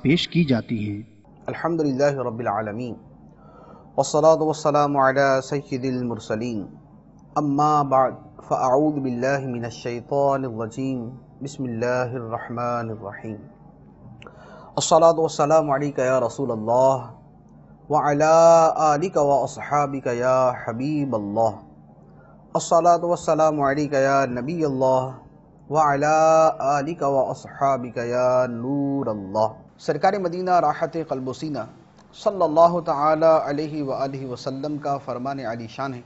پیش کی جاتی ہیں۔ الحمدللہ رب العالمین والصلاة والسلام علی سید المرسلین، اما بعد فاعوذ باللہ من الشیطان الرجیم، بسم اللہ الرحمن الرحیم۔ الصلاة والسلام علیک یا رسول اللہ وعلی آلک واصحابک یا حبیب اللہ۔ الصلاة والسلام علیک یا نبی اللہ وعلی آلک واصحابک یا نور اللہ۔ سرکار مدینہ راحت قلب و سینہ صلی اللہ تعالی علیہ وآلہ وسلم کا فرمان علی شان ہے،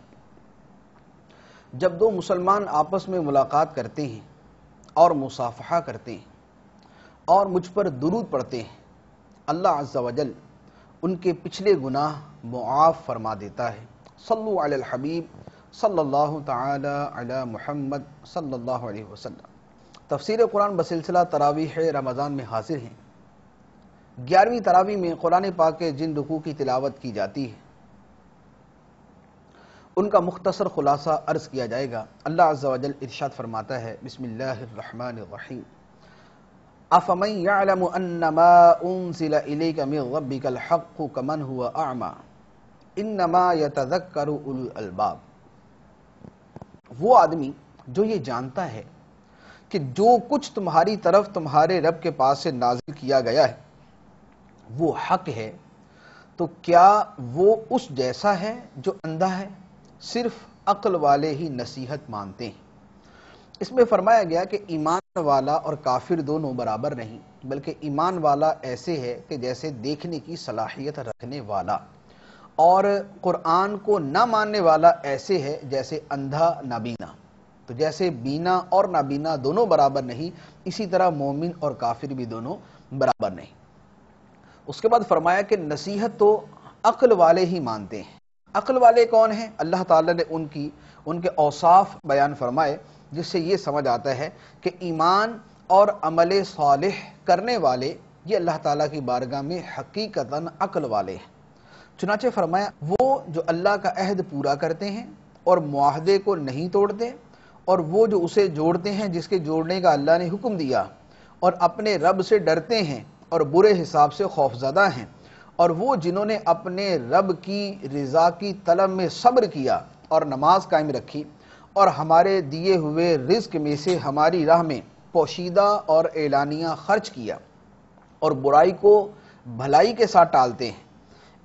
جب دو مسلمان آپس میں ملاقات کرتے ہیں اور مصافحہ کرتے ہیں اور مجھ پر درود پڑھتے ہیں، اللہ عز و جل ان کے پچھلے گناہ معاف فرما دیتا ہے۔ صلو علی الحبیب صلی اللہ تعالی علی محمد صلی اللہ علیہ وسلم۔ تفسیر قرآن بسلسلہ تراویح رمضان میں حاضر ہیں۔ 11ویں تراویح میں قرآن پاک کے جن رکوع کی تلاوت کی جاتی ہے ان کا مختصر خلاصہ عرض کیا جائے گا۔ اللہ عز و جل ارشاد فرماتا ہے، بسم اللہ الرحمن الرحیم، افمن یعلم انما انزل الیک من ربک الحق کمن هو اعمی انما یتذکر اولو الالباب۔ وہ آدمی جو یہ جانتا ہے کہ جو کچھ تمہاری طرف تمہارے رب کے پاس سے نازل کیا گیا ہے وہ حق ہے، تو کیا وہ اس جیسا ہے جو اندھا ہے؟ صرف عقل والے ہی نصیحت مانتے ہیں۔ اس میں فرمایا گیا کہ ایمان والا اور کافر دونوں برابر نہیں، بلکہ ایمان والا ایسے ہے کہ جیسے دیکھنے کی صلاحیت رکھنے والا، اور قرآن کو نہ ماننے والا ایسے ہے جیسے اندھا نابینا۔ تو جیسے بینا اور نابینا دونوں برابر نہیں، اسی طرح مومن اور کافر بھی دونوں برابر نہیں۔ اس کے بعد فرمایا کہ نصیحت تو عقل والے ہی مانتے ہیں۔ عقل والے کون ہیں؟ اللہ تعالیٰ نے ان کے اوصاف بیان فرمائے، جس سے یہ سمجھ آتا ہے کہ ایمان اور عمل صالح کرنے والے یہ اللہ تعالیٰ کی بارگاہ میں حقیقتاً عقل والے ہیں۔ چنانچہ فرمایا وہ جو اللہ کا عہد پورا کرتے ہیں اور معاہدے کو نہیں توڑتے، اور وہ جو اسے جوڑتے ہیں جس کے جوڑنے کا اللہ نے حکم دیا، اور اپنے رب سے ڈرتے ہیں اور برے حساب سے خوفزدہ ہیں، اور وہ جنہوں نے اپنے رب کی رضا کی طلب میں صبر کیا اور نماز قائم رکھی، اور ہمارے دیے ہوئے رزق میں سے ہماری راہ میں پوشیدہ اور اعلانیہ خرچ کیا، اور برائی کو بھلائی کے ساتھ ٹالتے ہیں،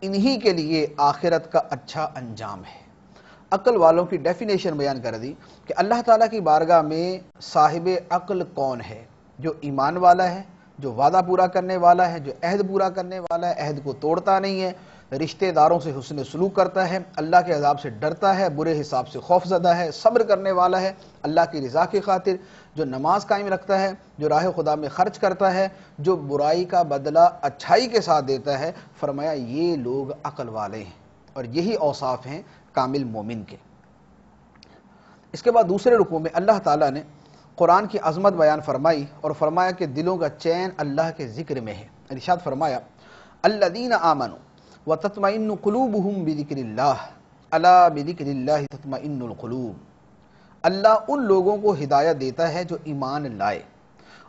انہی کے لیے آخرت کا اچھا انجام ہے۔ عقل والوں کی ڈیفینیشن بیان کر دی کہ اللہ تعالیٰ کی بارگاہ میں صاحب عقل کون ہے؟ جو ایمان والا ہے، جو وعدہ پورا کرنے والا ہے، جو عہد پورا کرنے والا ہے، عہد کو توڑتا نہیں ہے، رشتہ داروں سے حسن سلوک کرتا ہے، اللہ کے عذاب سے ڈرتا ہے، برے حساب سے خوف زدہ ہے، صبر کرنے والا ہے اللہ کی رضا کی خاطر، جو نماز قائم رکھتا ہے، جو راہ خدا میں خرچ کرتا ہے، جو برائی کا بدلہ اچھائی کے ساتھ دیتا ہے۔ فرمایا یہ لوگ عقل والے ہیں، اور یہی اوصاف ہیں کامل مومن کے۔ اس کے بعد دوسرے رکوع میں اللہ تعالیٰ نے قرآن کی عظمت بیان فرمائی اور فرمایا کہ دلوں کا چین اللہ کے ذکر میں ہے۔ ارشاد فرمایا، الذین آمنوا وتطمئن قلوبہم بذکر اللہ الا بذکر اللہ تطمئن القلوب۔ اللہ ان لوگوں کو ہدایت دیتا ہے جو ایمان لائے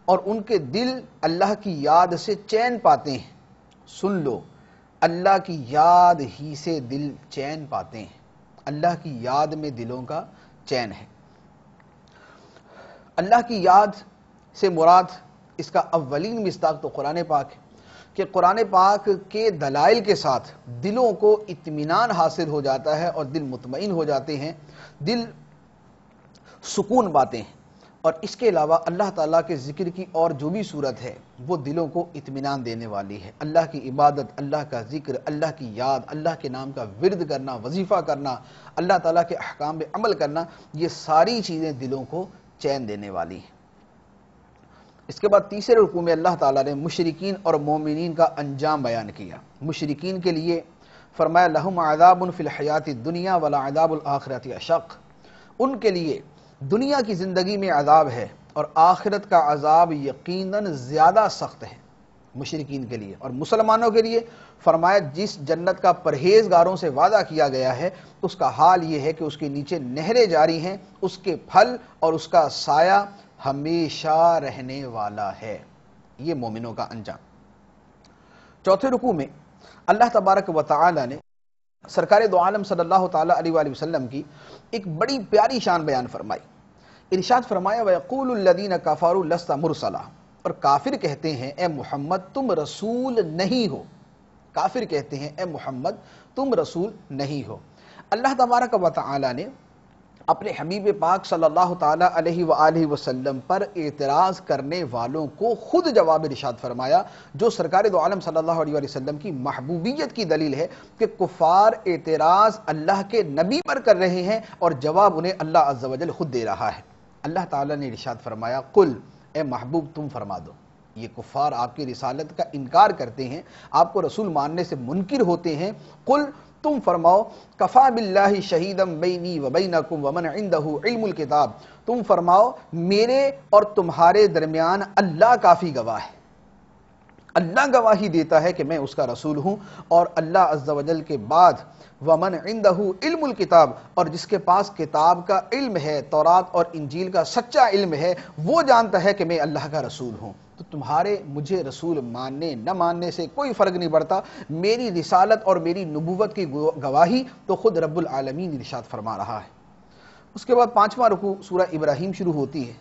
اور ان کے دل اللہ کی یاد سے چین پاتے ہیں۔ سن لو، اللہ کی یاد ہی سے دل چین پاتے ہیں۔ اللہ کی یاد میں دلوں کا چین ہے۔ اللہ کی یاد سے مراد اس کا اولین مصداق تو قرآن پاک ہے، کہ قرآن پاک کے دلائل کے ساتھ دلوں کو اطمینان حاصل ہو جاتا ہے اور دل مطمئن ہو جاتے ہیں، دل سکون پاتے ہیں۔ اور اس کے علاوہ اللہ تعالیٰ کے ذکر کی اور جو بھی صورت ہے وہ دلوں کو اطمینان دینے والی ہے۔ اللہ کی عبادت، اللہ کا ذکر، اللہ کی یاد، اللہ کے نام کا ورد کرنا، وظیفہ کرنا، اللہ تعالیٰ کے احکام پہ عمل کرنا، یہ ساری چیزیں دلوں کو چین دینے والی ہیں۔ اس کے بعد تیسرے رکوع میں اللہ تعالیٰ نے مشرکین اور مومنین کا انجام بیان کیا۔ مشرکین کے لیے فرمایا لہم عذاب فی الحیات الدنیا ولعذاب الآخرۃ اشق۔ ان کے لیے دنیا کی زندگی میں عذاب ہے اور آخرت کا عذاب یقیناً زیادہ سخت ہے مشرکین کے لیے۔ اور مسلمانوں کے لیے فرمایا جس جنت کا پرہیزگاروں سے وعدہ کیا گیا ہے اس کا حال یہ ہے کہ اس کے نیچے نہریں جاری ہیں، اس کے پھل اور اس کا سایہ ہمیشہ رہنے والا ہے۔ یہ مومنوں کا انجام۔ چوتھے رکوع میں اللہ تبارک و تعالی نے سرکار دو عالم صلی اللہ تعالی علیہ وآلہ وسلم کی ایک بڑی پیاری شان بیان فرمائی. ارشاد فرمایا وَيَقُولُ الَّذِينَ كَفَرُوا لَسْتَ مُرْسَلًا، اور کافر کہتے ہیں اے محمد تم رسول نہیں ہو. کافر کہتے ہیں اے محمد تم رسول نہیں ہو. اللہ تبارک و تعالی نے اپنے حبیب پاک صلی اللہ تعالی علیہ وآلہ وسلم پر اعتراض کرنے والوں کو خود جواب ارشاد فرمایا، جو سرکار دو عالم صلی اللہ علیہ وسلم کی محبوبیت کی دلیل ہے کہ کفار اعتراض اللہ کے نبی پر کر رہے ہیں اور جواب انہیں اللہ عز و جل خود دے رہا ہے. اللہ تعالیٰ نے ارشاد فرمایا قل، اے محبوب تم فرما دو. یہ کفار آپ کی رسالت کا انکار کرتے ہیں، آپ کو رسول ماننے سے منکر ہوتے ہیں. قل، تم فرماؤ کفا باللہ شہیدم بینی و بینکم ومن عندہ علم الکتاب، تم فرماؤ میرے اور تمہارے درمیان اللہ کافی گواہ ہے. اللہ گواہی دیتا ہے کہ میں اس کا رسول ہوں، اور اللہ عز و جل کے بعد ومن عندہ علم الکتاب، اور جس کے پاس کتاب کا علم ہے، تورات اور انجیل کا سچا علم ہے، وہ جانتا ہے کہ میں اللہ کا رسول ہوں. تو تمہارے مجھے رسول ماننے نہ ماننے سے کوئی فرق نہیں پڑتا. میری رسالت اور میری نبوت کی گواہی تو خود رب العالمین ارشاد فرما رہا ہے. اس کے بعد پانچواں رکوع سورہ ابراہیم شروع ہوتی ہے.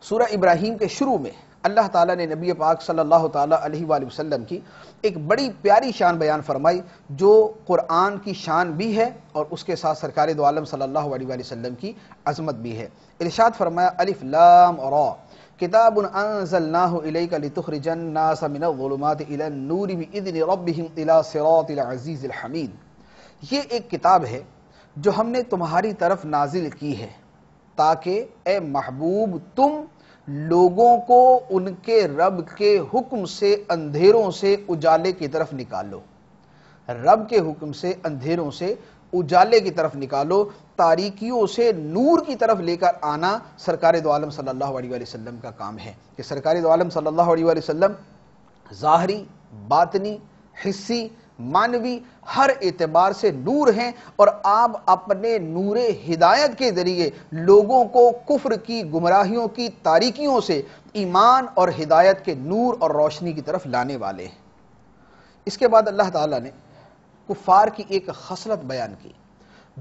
سورہ ابراہیم کے شروع میں اللہ تعالیٰ نے نبی پاک صلی اللہ تعالیٰ علیہ وآلہ وسلم کی ایک بڑی پیاری شان بیان فرمائی، جو قرآن کی شان بھی ہے اور اس کے ساتھ سرکار دو عالم صلی اللہ علیہ وآلہ وسلم کی عظمت بھی ہے. ارشاد فرمایا الف لام را کتاب انزلناہ الیک لتخرج الناس من الظلمات الی النور باذن ربہم الی صراط العزیز الحمید. یہ ایک کتاب ہے جو ہم نے تمہاری طرف نازل کی ہے تاکہ اے محبوب تم لوگوں کو ان کے رب کے حکم سے اندھیروں سے اجالے کی طرف نکالو. رب کے حکم سے اندھیروں سے اجالے کی طرف نکالو، تاریکیوں سے نور کی طرف لے کر آنا سرکار دو عالم صلی اللہ علیہ وسلم کا کام ہے. کہ سرکار دو عالم صلی اللہ علیہ وسلم ظاہری، باطنی، حسی، معنوی ہر اعتبار سے نور ہیں، اور آپ اپنے نور ہدایت کے ذریعے لوگوں کو کفر کی گمراہیوں کی تاریکیوں سے ایمان اور ہدایت کے نور اور روشنی کی طرف لانے والے ہیں. اس کے بعد اللہ تعالیٰ نے کفار کی ایک خصلت بیان کی،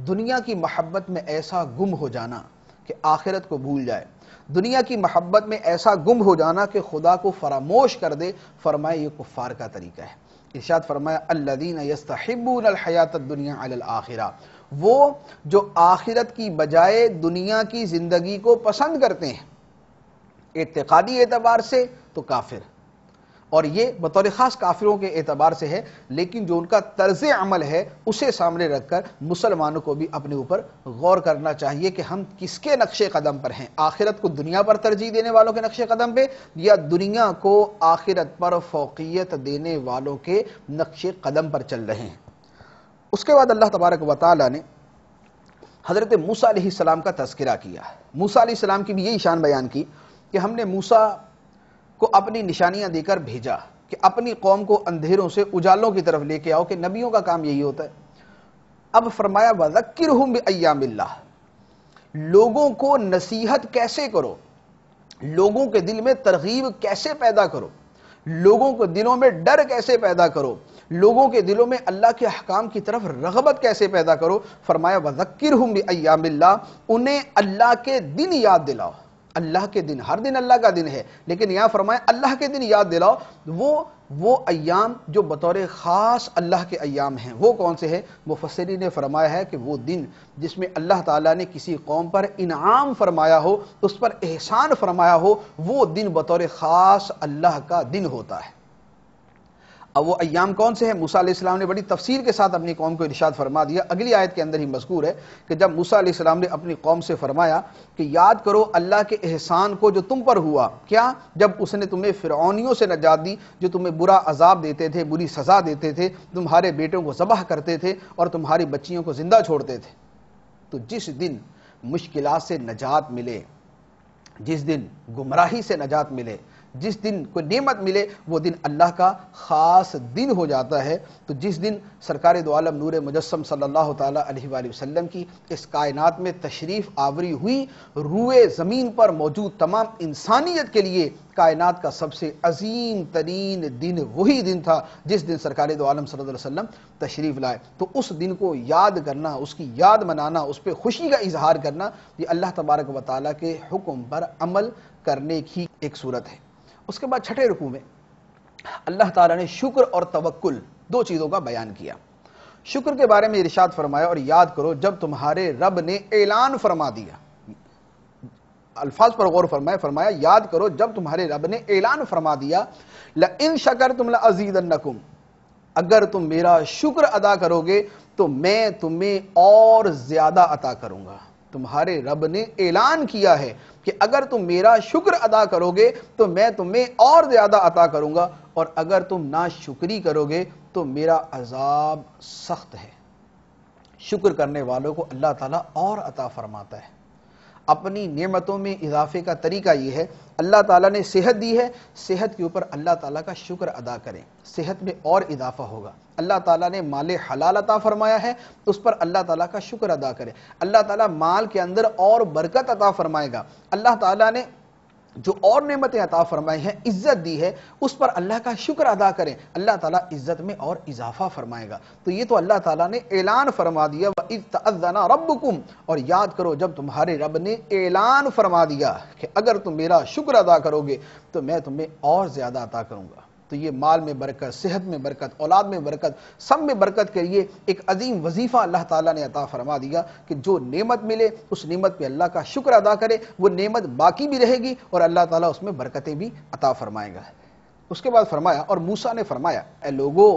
دنیا کی محبت میں ایسا گم ہو جانا کہ آخرت کو بھول جائے، دنیا کی محبت میں ایسا گم ہو جانا کہ خدا کو فراموش کر دے. فرمائے یہ کفار کا طریقہ ہے. ارشاد فرمایا الذین یستحبون الحیات الدنیا علی الآخرہ، وہ جو آخرت کی بجائے دنیا کی زندگی کو پسند کرتے ہیں. اعتقادی اعتبار سے تو کافر، اور یہ بطور خاص کافروں کے اعتبار سے ہے، لیکن جو ان کا طرز عمل ہے اسے سامنے رکھ کر مسلمانوں کو بھی اپنے اوپر غور کرنا چاہیے کہ ہم کس کے نقش قدم پر ہیں. آخرت کو دنیا پر ترجیح دینے والوں کے نقش قدم پہ، یا دنیا کو آخرت پر فوقیت دینے والوں کے نقش قدم پر چل رہے ہیں. اس کے بعد اللہ تبارک و تعالی نے حضرت موسیٰ علیہ السلام کا تذکرہ کیا. موسیٰ علیہ السلام کی بھی یہی شان بیان کی کہ ہم نے موسیٰ کو اپنی نشانیاں دے کر بھیجا کہ اپنی قوم کو اندھیروں سے اجالوں کی طرف لے کے آؤ، کہ نبیوں کا کام یہی ہوتا ہے. اب فرمایا وَذَكِّرْهُمْ بِأَيَّامِ اللَّهِ، لوگوں کو نصیحت کیسے کرو، لوگوں کے دل میں ترغیب کیسے پیدا کرو، لوگوں کے دلوں میں ڈر کیسے پیدا کرو، لوگوں کے دلوں میں اللہ کے احکام کی طرف رغبت کیسے پیدا کرو. فرمایا وَذَكِّرْهُمْ بِأَيَّامِ اللَّهِ، انہیں اللہ کے دن یاد دلاؤ. اللہ کے دن، ہر دن اللہ کا دن ہے، لیکن یہاں فرمایا اللہ کے دن یاد دلاؤ. وہ ایام جو بطور خاص اللہ کے ایام ہیں وہ کون سے ہیں؟ مفسرین نے فرمایا ہے کہ وہ دن جس میں اللہ تعالیٰ نے کسی قوم پر انعام فرمایا ہو، اس پر احسان فرمایا ہو، وہ دن بطور خاص اللہ کا دن ہوتا ہے. اب وہ ایام کون سے ہیں؟ موسیٰ علیہ السلام نے بڑی تفصیل کے ساتھ اپنی قوم کو ارشاد فرما دیا. اگلی آیت کے اندر ہی مذکور ہے کہ جب موسیٰ علیہ السلام نے اپنی قوم سے فرمایا کہ یاد کرو اللہ کے احسان کو جو تم پر ہوا. کیا؟ جب اس نے تمہیں فرعونیوں سے نجات دی جو تمہیں برا عذاب دیتے تھے، بری سزا دیتے تھے، تمہارے بیٹوں کو ذبح کرتے تھے اور تمہاری بچیوں کو زندہ چھوڑتے تھے. تو جس دن مشکلات سے نجات ملے، جس دن گمراہی سے نجات ملے، جس دن کوئی نعمت ملے وہ دن اللہ کا خاص دن ہو جاتا ہے۔ تو جس دن سرکار دو عالم نور مجسم صلی اللہ تعالیٰ علیہ وآلہ وسلم کی اس کائنات میں تشریف آوری ہوئی، روئے زمین پر موجود تمام انسانیت کے لیے کائنات کا سب سے عظیم ترین دن وہی دن تھا جس دن سرکار دو عالم صلی اللہ علیہ وسلم تشریف لائے۔ تو اس دن کو یاد کرنا، اس کی یاد منانا، اس پہ خوشی کا اظہار کرنا، یہ اللہ تبارک و تعالیٰ کے حکم پر عمل کرنے کی ایک صورت ہے۔ اس کے بعد چھٹے رکوع میں اللہ تعالیٰ نے شکر اور توکل دو چیزوں کا بیان کیا۔ شکر کے بارے میں ارشاد فرمایا، اور یاد کرو جب تمہارے رب نے اعلان فرما دیا، الفاظ پر غور فرمایا یاد کرو جب تمہارے رب نے اعلان فرما دیا، لَإِن شَكَرْتُمْ لَأَزِيدَنَّكُمْ، اگر تم میرا شکر ادا کرو گے تو میں تمہیں اور زیادہ عطا کروں گا۔ تمہارے رب نے اعلان کیا ہے کہ اگر تم میرا شکر ادا کرو گے تو میں تمہیں اور زیادہ عطا کروں گا، اور اگر تم ناشکری کرو گے تو میرا عذاب سخت ہے۔ شکر کرنے والوں کو اللہ تعالیٰ اور عطا فرماتا ہے۔ اپنی نعمتوں میں اضافے کا طریقہ یہ ہے، اللہ تعالیٰ نے صحت دی ہے، صحت کے اوپر اللہ تعالیٰ کا شکر ادا کریں، صحت میں اور اضافہ ہوگا۔ اللہ تعالیٰ نے مال حلال عطا فرمایا ہے، اس پر اللہ تعالیٰ کا شکر ادا کریں۔ اللہ تعالیٰ مال کے اندر اور برکت عطا فرمائے گا۔ اللہ تعالیٰ نے جو اور نعمتیں عطا فرمائی ہیں، عزت دی ہے، اس پر اللہ کا شکر ادا کریں، اللہ تعالیٰ عزت میں اور اضافہ فرمائے گا۔ تو یہ تو اللہ تعالیٰ نے اعلان فرما دیا، وَإِذْ تَأَذَّنَ رَبُّكُمْ، اور یاد کرو جب تمہارے رب نے اعلان فرما دیا کہ اگر تم میرا شکر ادا کرو گے تو میں تمہیں اور زیادہ عطا کروں گا۔ تو یہ مال میں برکت، صحت میں برکت، اولاد میں برکت، سب میں برکت کے لیے ایک عظیم وظیفہ اللہ تعالیٰ نے عطا فرما دیا کہ جو نعمت ملے اس نعمت پہ اللہ کا شکر ادا کرے، وہ نعمت باقی بھی رہے گی اور اللہ تعالیٰ اس میں برکتیں بھی عطا فرمائے گا۔ اس کے بعد فرمایا، اور موسیٰ نے فرمایا، اے لوگو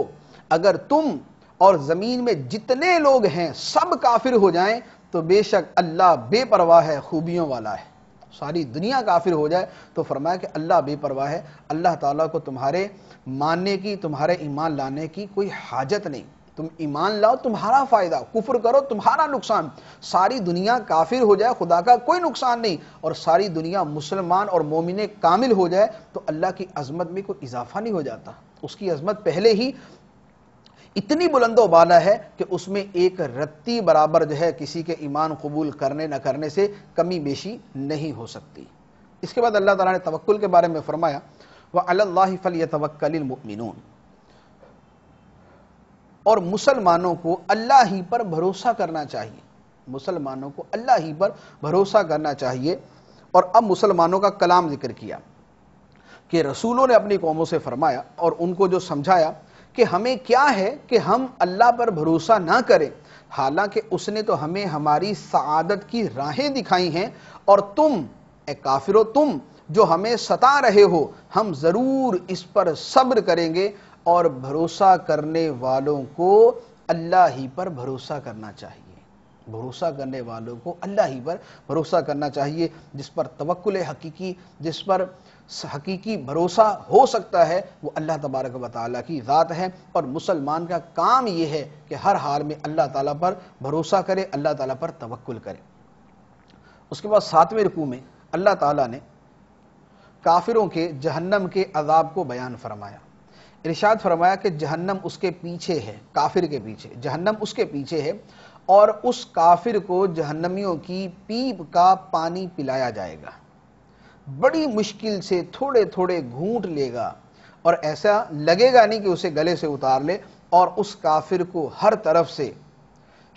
اگر تم اور زمین میں جتنے لوگ ہیں سب کافر ہو جائیں تو بے شک اللہ بے پرواہ ہے، خوبیوں والا ہے۔ ساری دنیا کافر ہو جائے تو فرمایا کہ اللہ بے پرواہ ہے، اللہ تعالیٰ کو تمہارے ماننے کی، تمہارے ایمان لانے کی کوئی حاجت نہیں۔ تم ایمان لاؤ تمہارا فائدہ، کفر کرو تمہارا نقصان۔ ساری دنیا کافر ہو جائے خدا کا کوئی نقصان نہیں، اور ساری دنیا مسلمان اور مومن کامل ہو جائے تو اللہ کی عظمت میں کوئی اضافہ نہیں ہو جاتا۔ اس کی عظمت پہلے ہی اتنی بلند و بالا ہے کہ اس میں ایک رتی برابر جو ہے کسی کے ایمان قبول کرنے نہ کرنے سے کمی بیشی نہیں ہو سکتی۔ اس کے بعد اللہ تعالیٰ نے توکل کے بارے میں فرمایا، وَعَلَى اللَّهِ فَلْيَتَوَكَّلِ الْمُؤْمِنُونَ، اور مسلمانوں کو اللہ ہی پر بھروسہ کرنا چاہیے، مسلمانوں کو اللہ ہی پر بھروسہ کرنا چاہیے۔ اور اب مسلمانوں کا کلام ذکر کیا کہ رسولوں نے اپنی قوموں سے فرمایا اور ان کو جو سمجھایا کہ ہمیں کیا ہے کہ ہم اللہ پر بھروسہ نہ کریں، حالانکہ اس نے تو ہمیں ہماری سعادت کی راہیں دکھائی ہیں، اور تم اے کافرو تم جو ہمیں ستا رہے ہو، ہم ضرور اس پر صبر کریں گے، اور بھروسہ کرنے والوں کو اللہ ہی پر بھروسہ کرنا چاہیے۔ بھروسہ کرنے والوں کو اللہ ہی پر بھروسہ کرنا چاہیے۔ جس پر توکل حقیقی، جس پر حقیقی بھروسہ ہو سکتا ہے وہ اللہ تبارک و تعالیٰ کی ذات ہے، اور مسلمان کا کام یہ ہے کہ ہر حال میں اللہ تعالیٰ پر بھروسہ کرے، اللہ تعالیٰ پر توکل کرے۔ اس کے بعد 7ویں رکوع میں اللہ تعالیٰ نے کافروں کے جہنم کے عذاب کو بیان فرمایا۔ ارشاد فرمایا کہ جہنم اس کے پیچھے ہے، کافر کے پیچھے جہنم اس کے پیچھے ہے، اور اس کافر کو جہنمیوں کی پیپ کا پانی پلایا جائے گا، بڑی مشکل سے تھوڑے تھوڑے گھونٹ لے گا، اور ایسا لگے گا نہیں کہ اسے گلے سے اتار لے، اور اس کافر کو ہر طرف سے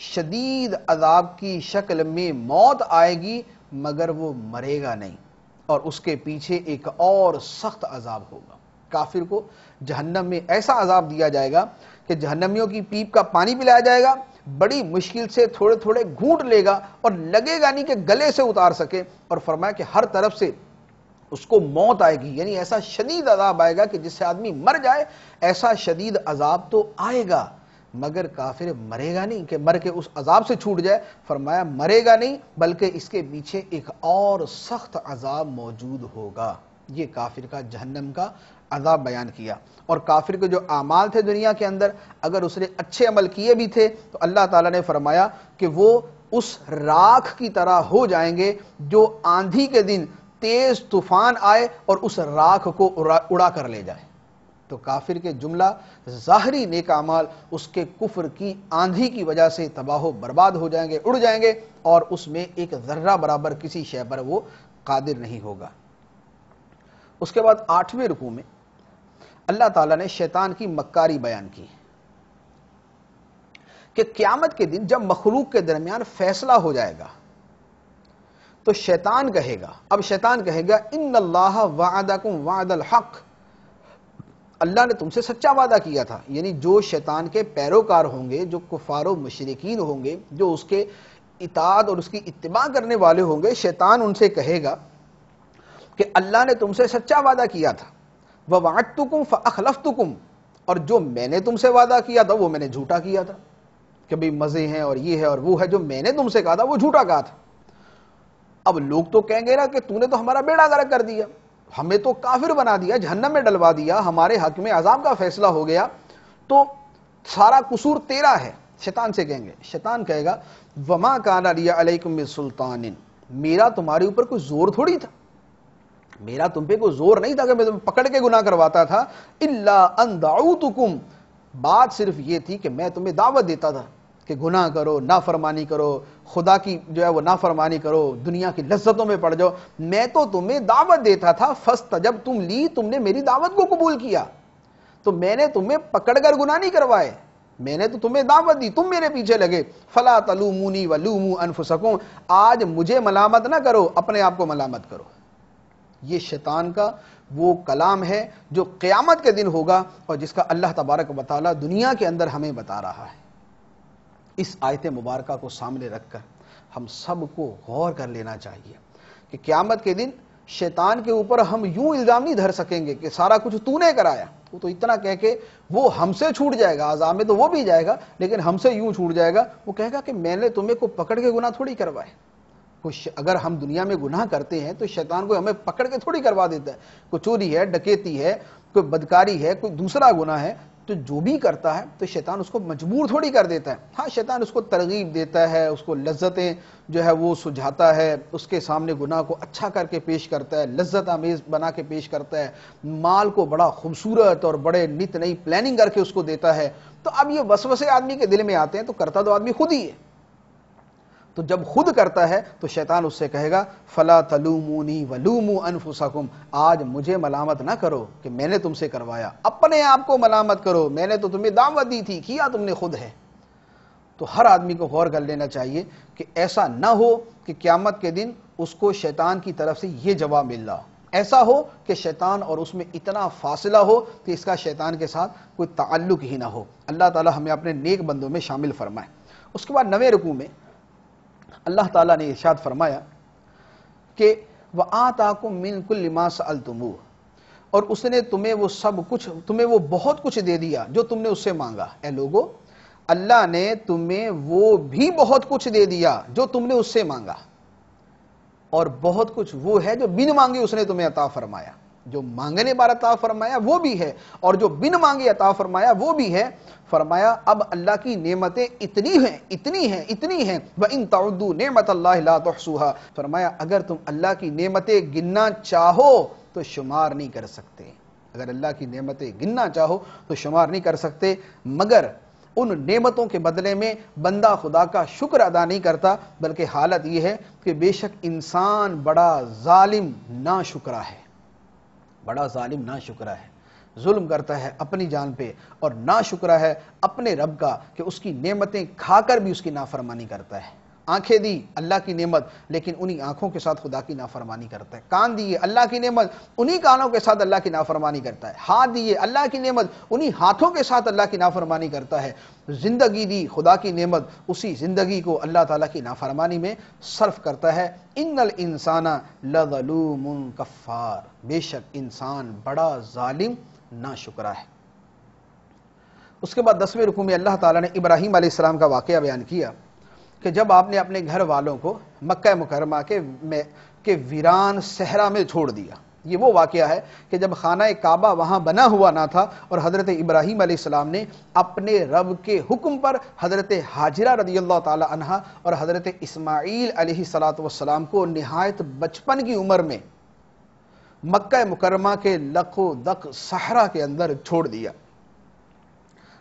شدید عذاب کی شکل میں موت آئے گی مگر وہ مرے گا نہیں، اور اس کے پیچھے ایک اور سخت عذاب ہوگا۔ کافر کو جہنم میں ایسا عذاب دیا جائے گا کہ جہنمیوں کی پیپ کا پانی پلایا جائے گا، بڑی مشکل سے تھوڑے تھوڑے گھونٹ لے گا اور لگے گا نہیں کہ گلے سے اتار سکے، اور فرمایا کہ ہر طرف سے اس کو موت آئے گی، یعنی ایسا شدید عذاب آئے گا کہ جس سے آدمی مر جائے، ایسا شدید عذاب تو آئے گا مگر کافر مرے گا نہیں کہ مر کے اس عذاب سے چھوٹ جائے۔ فرمایا مرے گا نہیں بلکہ اس کے پیچھے ایک اور سخت عذاب موجود ہوگا۔ یہ کافر کا جہنم کا عذاب بیان کیا۔ اور کافر کے جو اعمال تھے دنیا کے اندر، اگر اس نے اچھے عمل کیے بھی تھے تو اللہ تعالیٰ نے فرمایا کہ وہ اس راکھ کی طرح ہو جائیں گے جو آندھی کے دن تیز طوفان آئے اور اس راکھ کو اڑا کر لے جائے۔ تو کافر کے جملہ ظاہری نیک اعمال اس کے کفر کی آندھی کی وجہ سے تباہ و برباد ہو جائیں گے، اڑ جائیں گے، اور اس میں ایک ذرہ برابر کسی شے پر وہ قادر نہیں ہوگا۔ اس کے بعد 8ویں رکوع میں اللہ تعالیٰ نے شیطان کی مکاری بیان کی کہ قیامت کے دن جب مخلوق کے درمیان فیصلہ ہو جائے گا تو شیطان کہے گا، اب شیطان کہے گا ان اللہ وعدکم وعد الحق، اللہ نے تم سے سچا وعدہ کیا تھا۔ یعنی جو شیطان کے پیروکار ہوں گے، جو کفار و مشرکین ہوں گے، جو اس کے اطاعت اور اس کی اتباع کرنے والے ہوں گے، شیطان ان سے کہے گا کہ اللہ نے تم سے سچا وعدہ کیا تھا، وَوَعَدْتُكُمْ فَأَخْلَفْتُكُمْ، اور جو میں نے تم سے وعدہ کیا تھا وہ میں نے جھوٹا کیا تھا، کہ بھئی مزے ہیں اور یہ ہے اور وہ ہے، جو میں نے تم سے کہا تھا وہ جھوٹا کہا تھا۔ اب لوگ تو کہیں گے نا کہ تو نے تو ہمارا بیڑا غرق کر دیا، ہمیں تو کافر بنا دیا، جہنم میں ڈلوا دیا، ہمارے حق میں عذاب کا فیصلہ ہو گیا، تو سارا قصور تیرا ہے۔ شیطان سے کہیں گے، شیطان کہے گا وَمَا كَانَ لِيَ عَلَيْكُمْ مِن سُلْطَانٍ، میرا تمہارے اوپر کوئی زور تھوڑی تھا، میرا تم پہ کوئی زور نہیں تھا کہ میں تمہیں پکڑ کے گناہ کرواتا تھا، إِلَّا أَن دَعَوْتُكُمْ، بات صرف یہ تھی کہ میں تمہیں دعوت دیتا تھا کہ گناہ کرو، نافرمانی کرو، خدا کی جو ہے وہ نافرمانی کرو، دنیا کی لذتوں میں پڑ جاؤ، میں تو تمہیں دعوت دیتا تھا، فَاسْتَجَبْتُمْ لِي، تم نے میری دعوت کو قبول کیا، تو میں نے تمہیں پکڑ کر گناہ نہیں کروائے، میں نے تو تمہیں دعوت دی، تم میرے پیچھے لگے۔ فَلَا تَلُومُونِي وَلُومُوا أَنفُسَكُمْ، آج مجھے ملامت نہ کرو، اپنے آپ کو ملامت کرو۔ یہ شیطان کا وہ کلام ہے جو قیامت کے دن ہوگا اور جس کا اللہ تبارک و تعالیٰ دنیا کے اندر ہمیں بتا رہا ہے۔ اس آیت مبارکہ کو سامنے رکھ کر ہم سب کو غور کر لینا چاہیے کہ قیامت کے دن شیطان کے اوپر ہم یوں الزام نہیں دھر سکیں گے کہ سارا کچھ تو نے کرایا، وہ تو اتنا کہہ کے وہ ہم سے چھوٹ جائے گا، عذاب میں تو وہ بھی جائے گا لیکن ہم سے یوں چھوٹ جائے گا، وہ کہے گا کہ میں نے تمہیں کو پکڑ کے گناہ تھوڑی کروائے۔ اگر ہم دنیا میں گناہ کرتے ہیں تو شیطان کو ہمیں پکڑ کے تھوڑی کروا دیتا ہے، کوئی چوری ہے، ڈکیتی ہے، کوئی بدکاری ہے، کوئی دوسرا گناہ ہے، تو جو بھی کرتا ہے تو شیطان اس کو مجبور تھوڑی کر دیتا ہے۔ ہاں شیطان اس کو ترغیب دیتا ہے، اس کو لذتیں جو ہے وہ سجھاتا ہے، اس کے سامنے گناہ کو اچھا کر کے پیش کرتا ہے، لذت آمیز بنا کے پیش کرتا ہے، مال کو بڑا خوبصورت اور بڑے نت نئی پلاننگ کر کے اس کو دیتا ہے۔ تو اب یہ وسوسے آدمی کے دل میں آتے ہیں تو کرتا تو آدمی خود ہی ہے، تو جب خود کرتا ہے تو شیطان اس سے کہے گا فَلَا تَلُومُونِي وَلُومُوا أَنفُسَكُمْ، آج مجھے ملامت نہ کرو کہ میں نے تم سے کروایا، اپنے آپ کو ملامت کرو، میں نے تو تمہیں دعوت دی تھی، کیا تم نے خود ہے۔ تو ہر آدمی کو غور کر لینا چاہیے کہ ایسا نہ ہو کہ قیامت کے دن اس کو شیطان کی طرف سے یہ جواب مل رہا، ایسا ہو کہ شیطان اور اس میں اتنا فاصلہ ہو کہ اس کا شیطان کے ساتھ کوئی تعلق ہی نہ ہو۔ اللہ تعالی ہمیں اپنے نیک بندوں میں شامل فرمائے۔ اس کے بعد 9ویں رکوع میں اللہ تعالیٰ نے ارشاد فرمایا کہ وَآتَاكُم مِّن كُلِّ مَا سَأَلْتُمُوهُ، اور اس نے تمہیں وہ سب کچھ، تمہیں وہ بہت کچھ دے دیا جو تم نے اس سے مانگا۔ اے لوگو، اللہ نے تمہیں وہ بھی بہت کچھ دے دیا جو تم نے اس سے مانگا، اور بہت کچھ وہ ہے جو بن مانگے اس نے تمہیں عطا فرمایا۔ جو مانگنے پر عطا فرمایا وہ بھی ہے اور جو بن مانگے عطا فرمایا وہ بھی ہے۔ فرمایا اب اللہ کی نعمتیں اتنی ہیں اتنی ہیں اتنی ہیں، وَإِن تَعُدُّوا نِعْمَةَ اللَّهِ لَا تُحْصُوهَا، فرمایا اگر تم اللہ کی نعمتیں گننا چاہو تو شمار نہیں کر سکتے، اگر اللہ کی نعمتیں گننا چاہو تو شمار نہیں کر سکتے، مگر ان نعمتوں کے بدلے میں بندہ خدا کا شکر ادا نہیں کرتا، بلکہ حالت یہ ہے کہ بے شک انسان بڑا ظالم ناشکرا ہے، بڑا ظالم ناشکرا ہے، ظلم کرتا ہے اپنی جان پہ اور ناشکرا ہے اپنے رب کا کہ اس کی نعمتیں کھا کر بھی اس کی نافرمانی کرتا ہے۔ آنکھیں دی اللہ کی نعمت لیکن انہی آنکھوں کے ساتھ خدا کی نافرمانی کرتا ہے، کان دیے اللہ کی نعمت انہی کانوں کے ساتھ اللہ کی نافرمانی کرتا ہے، ہاتھ دیے اللہ کی نعمت انہی ہاتھوں کے ساتھ اللہ کی نافرمانی کرتا ہے، زندگی دی خدا کی نعمت اسی زندگی کو اللہ تعالیٰ کی نافرمانی میں صرف کرتا ہے۔ ان الانسان لظلوم کفار، بے شک انسان بڑا ظالم ناشکرا ہے۔ اس کے بعد 10ویں رکوع میں اللہ تعالیٰ نے ابراہیم علیہ السلام کا واقعہ بیان کیا کہ جب آپ نے اپنے گھر والوں کو مکہ مکرمہ کے ویران صحرا میں چھوڑ دیا۔ یہ وہ واقعہ ہے کہ جب خانہ کعبہ وہاں بنا ہوا نہ تھا اور حضرت ابراہیم علیہ السلام نے اپنے رب کے حکم پر حضرت ہاجرہ رضی اللہ تعالی عنہا اور حضرت اسماعیل علیہ السلام کو نہایت بچپن کی عمر میں مکہ مکرمہ کے لق و دق صحرا کے اندر چھوڑ دیا.